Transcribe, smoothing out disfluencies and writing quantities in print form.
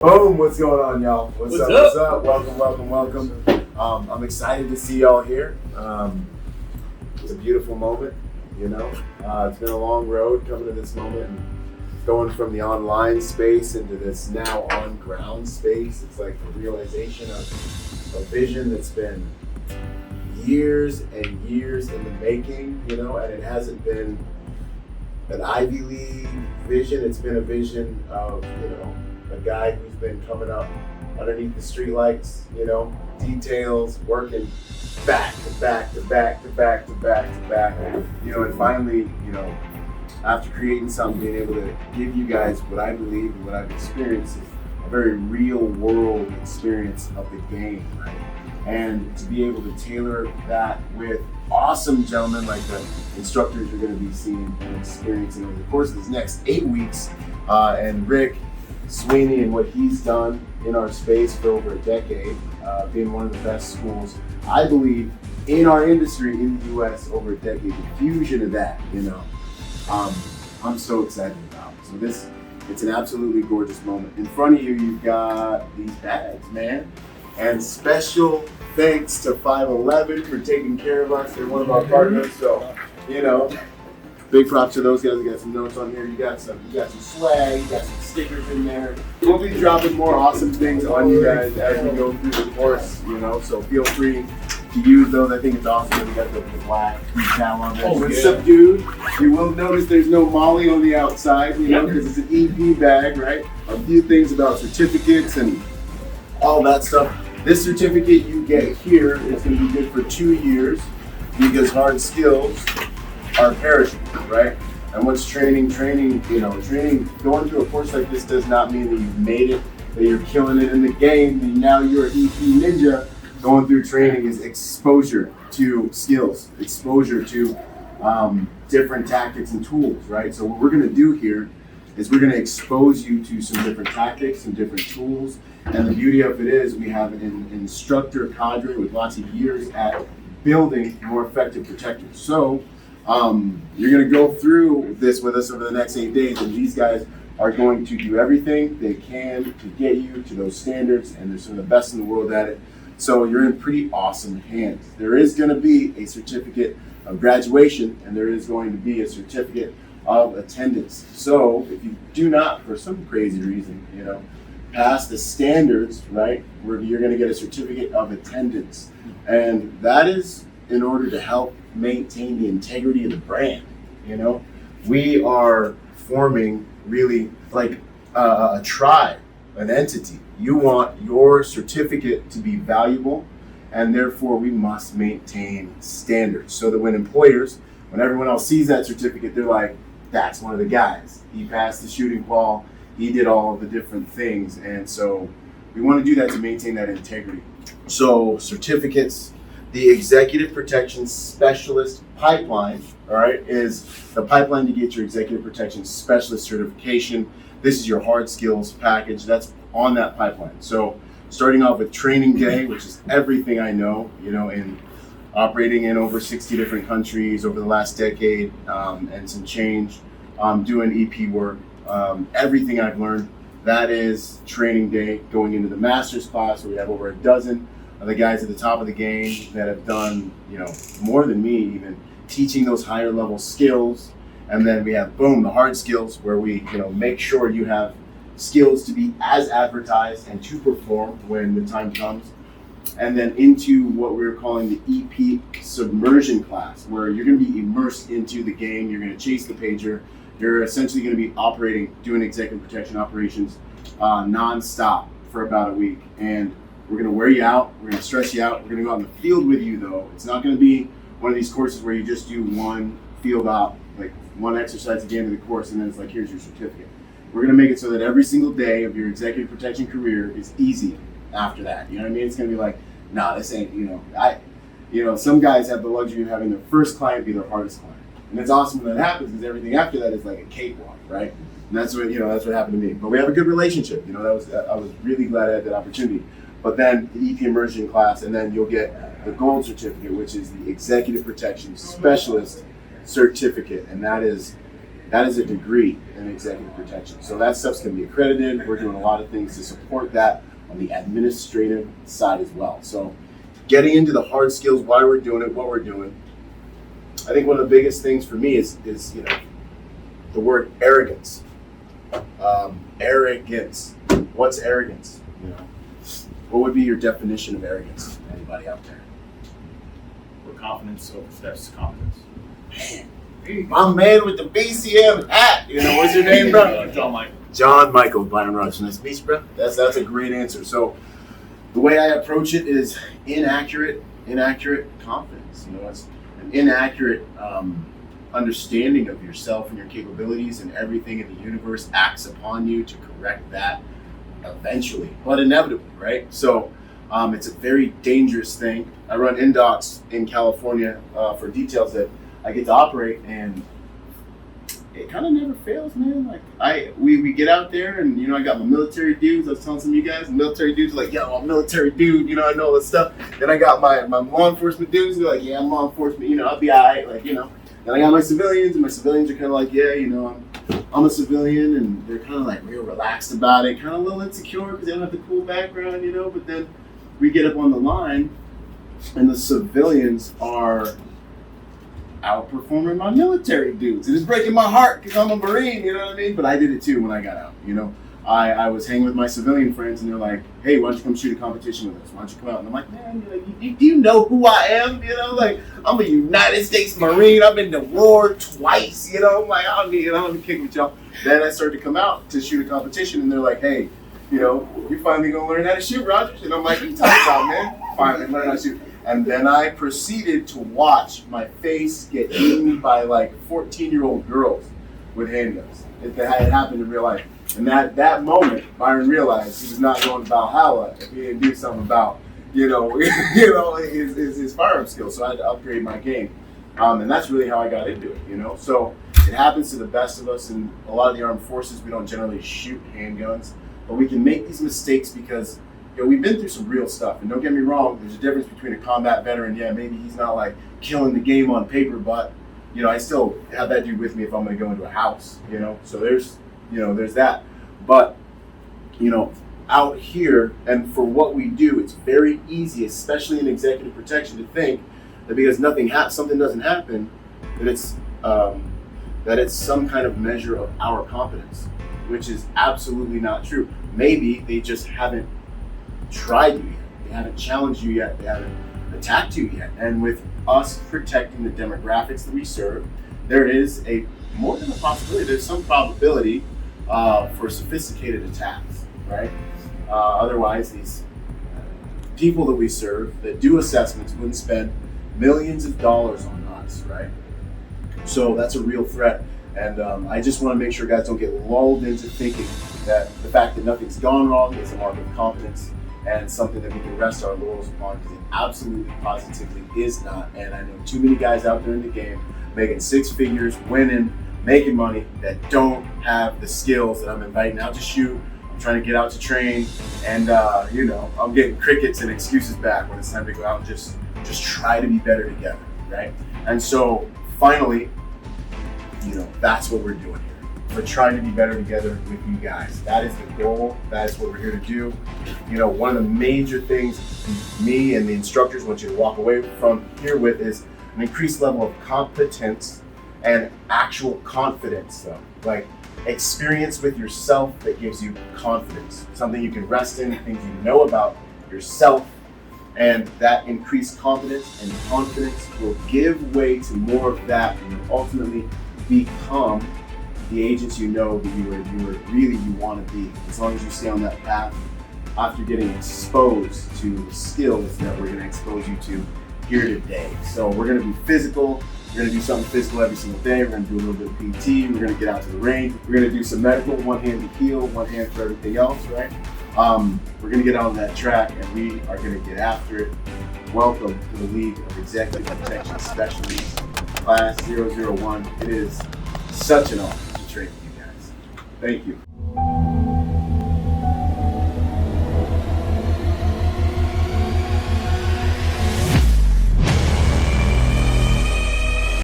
Boom, what's going on, y'all? What's up? What's up? Welcome. I'm excited to see y'all here. It's a beautiful moment, It's been a long road coming to this moment and going from the online space into this now on-ground space. It's like the realization of a vision that's been years and years in the making, and it hasn't been an Ivy League vision. It's been a vision of, a guy who's been coming up underneath the streetlights, details, working back to back to back to back to back to back, and finally, after creating something, being able to give you guys what I believe and what I've experienced is a very real world experience of the game, right? And to be able to tailor that with awesome gentlemen like the instructors you're going to be seeing and experiencing over the course of these next 8 weeks, and Rick Sweeney and what he's done in our space for over a decade, being one of the best schools, I believe, in our industry in the US over a decade. The fusion of that, I'm so excited about. So it's an absolutely gorgeous moment. In front of you, you've got these bags, man. And special thanks to 511 for taking care of us. They're one of our partners, so, big props to those guys. We got some notes on here. You got some swag, you got some stickers in there. We'll be dropping more awesome things on you guys as we go through the course, so feel free to use those. I think it's awesome that we got the black decal on there. It's subdued. You will notice there's no Molly on the outside, because it's an EP bag, right? A few things about certificates and all that stuff. This certificate you get here is going to be good for 2 years because hard skills are perishable, right? And what's training, going through a course like this does not mean that you've made it, that you're killing it in the game, and now you're an EP ninja. Going through training is exposure to skills, exposure to different tactics and tools, right? So what we're going to do here is we're going to expose you to some different tactics, some different tools, and the beauty of it is we have an instructor cadre with lots of years at building more effective protectors. So you're going to go through this with us over the next 8 days, and these guys are going to do everything they can to get you to those standards, and they're some of the best in the world at it. So you're in pretty awesome hands. There is going to be a certificate of graduation, and there is going to be a certificate of attendance. So if you do not, for some crazy reason, pass the standards, right, where you're going to get a certificate of attendance. And that is in order to help maintain the integrity of the brand. We are forming really like a tribe, an entity. You want your certificate to be valuable, and therefore we must maintain standards so that when everyone else sees that certificate, they're like, that's one of the guys. He passed the shooting qual. He did all of the different things. And so we want to do that to maintain that integrity. So certificates, the Executive Protection Specialist pipeline, all right, is the pipeline to get your Executive Protection Specialist certification. This is your hard skills package that's on that pipeline. So starting off with training day, which is everything I know, in operating in over 60 different countries over the last decade, and some change, doing EP work, everything I've learned, that is training day. Going into the master's class where we have over a dozen of the guys at the top of the game that have done, more than me even, teaching those higher level skills. And then we have, boom, the hard skills where we, make sure you have skills to be as advertised and to perform when the time comes. And then into what we're calling the EP submersion class, where you're going to be immersed into the game. You're going to chase the pager. You're essentially going to be doing executive protection operations nonstop for about a week. And we're going to wear you out. We're going to stress you out. We're going to go out in the field with you, though. It's not going to be one of these courses where you just do one field op, like one exercise at the end of the course, and then it's like, here's your certificate. We're going to make it so that every single day of your executive protection career is easy after that. You know what I mean? It's going to be like, nah, this ain't, some guys have the luxury of having their first client be their hardest client. And it's awesome when that happens because everything after that is like a cakewalk, right? And that's what happened to me. But we have a good relationship. I was really glad I had that opportunity. But then the EP Immersion class, and then you'll get the gold certificate, which is the Executive Protection Specialist certificate. And that is That is a degree in executive protection. So that stuff's going to be accredited. We're doing a lot of things to support that on the administrative side as well. So getting into the hard skills, why we're doing it, what we're doing. I think one of the biggest things for me is the word arrogance. Arrogance. What's arrogance? What would be your definition of arrogance? Anybody out there? Where confidence oversteps competence. Man, my man with the BCM hat. What's your name, bro? John Michael. John Michael, ByronRodgers. Nice to meet you, bro. That's a great answer. So the way I approach it is inaccurate confidence. It's an inaccurate understanding of yourself and your capabilities, and everything in the universe acts upon you to correct that eventually, but inevitably, right? So it's a very dangerous thing. I run indocs in California for details that I get to operate, and it kind of never fails, man. Like we get out there, and I got my military dudes. I was telling some of you guys, the military dudes are like, yo, I'm a military dude, I know all this stuff. Then I got my law enforcement dudes who are like, yeah, I'm law enforcement, I'll be all right, Then I got my civilians, and my civilians are kind of like, yeah, I'm a civilian, and they're kind of like real relaxed about it, kind of a little insecure because they don't have the cool background, but then we get up on the line, and the civilians are outperforming my military dudes. It is breaking my heart because I'm a Marine, you know what I mean? But I did it too when I got out, I was hanging with my civilian friends, and they're like, hey, why don't you come shoot a competition with us? Why don't you come out? And I'm like, man, do you know who I am? I'm a United States Marine. I've been to war twice, I'm like, I don't be kicking with y'all. Then I started to come out to shoot a competition, and they're like, hey, you're finally going to learn how to shoot, Rogers? And I'm like, what are you talking about, man? Finally learn how to shoot. And then I proceeded to watch my face get eaten by like 14-year-old girls with handguns. It had happened in real life. And that moment, Byron realized he was not going to Valhalla if he didn't do something about, his firearm skills. So I had to upgrade my game. And that's really how I got into it, So it happens to the best of us. In a lot of the armed forces, we don't generally shoot handguns. But we can make these mistakes because we've been through some real stuff. And don't get me wrong, there's a difference between a combat veteran. Yeah, maybe he's not like killing the game on paper, but, I still have that dude with me if I'm going to go into a house, So there's that. But, out here, and for what we do, it's very easy, especially in executive protection, to think that because something doesn't happen, that it's some kind of measure of our competence, which is absolutely not true. Maybe they just haven't tried you yet. They haven't challenged you yet. They haven't attacked you yet. And with us protecting the demographics that we serve, there is more than a possibility, there's some probability for sophisticated attacks, right? Otherwise, these people that we serve that do assessments wouldn't spend millions of dollars on us, right? So that's a real threat. And I just want to make sure guys don't get lulled into thinking that the fact that nothing's gone wrong is a mark of competence and something that we can rest our laurels upon, because it absolutely, positively is not. And I know too many guys out there in the game making six figures, winning, making money, that don't have the skills that I'm inviting out to shoot. I'm trying to get out to train, and I'm getting crickets and excuses back when it's time to go out and just try to be better together, right? And so finally, that's what we're doing here. We're trying to be better together with you guys. That is the goal. That is what we're here to do. One of the major things me and the instructors want you to walk away from here with is an increased level of competence and actual confidence, though. Like experience with yourself that gives you confidence. Something you can rest in, things you know about yourself. And that increased confidence and confidence will give way to more of that, and you'll ultimately become the agents that you want to be. As long as you stay on that path after getting exposed to the skills that we're going to expose you to here today. So we're going to be physical. We're going to do something physical every single day. We're going to do a little bit of PT. We're going to get out to the range. We're going to do some medical, one hand to heal, one hand for everything else, right? We're going to get on that track, and we are going to get after it. Welcome to the League of Executive Protection Specialists, Class 001. It is such an honor to train with you guys. Thank you.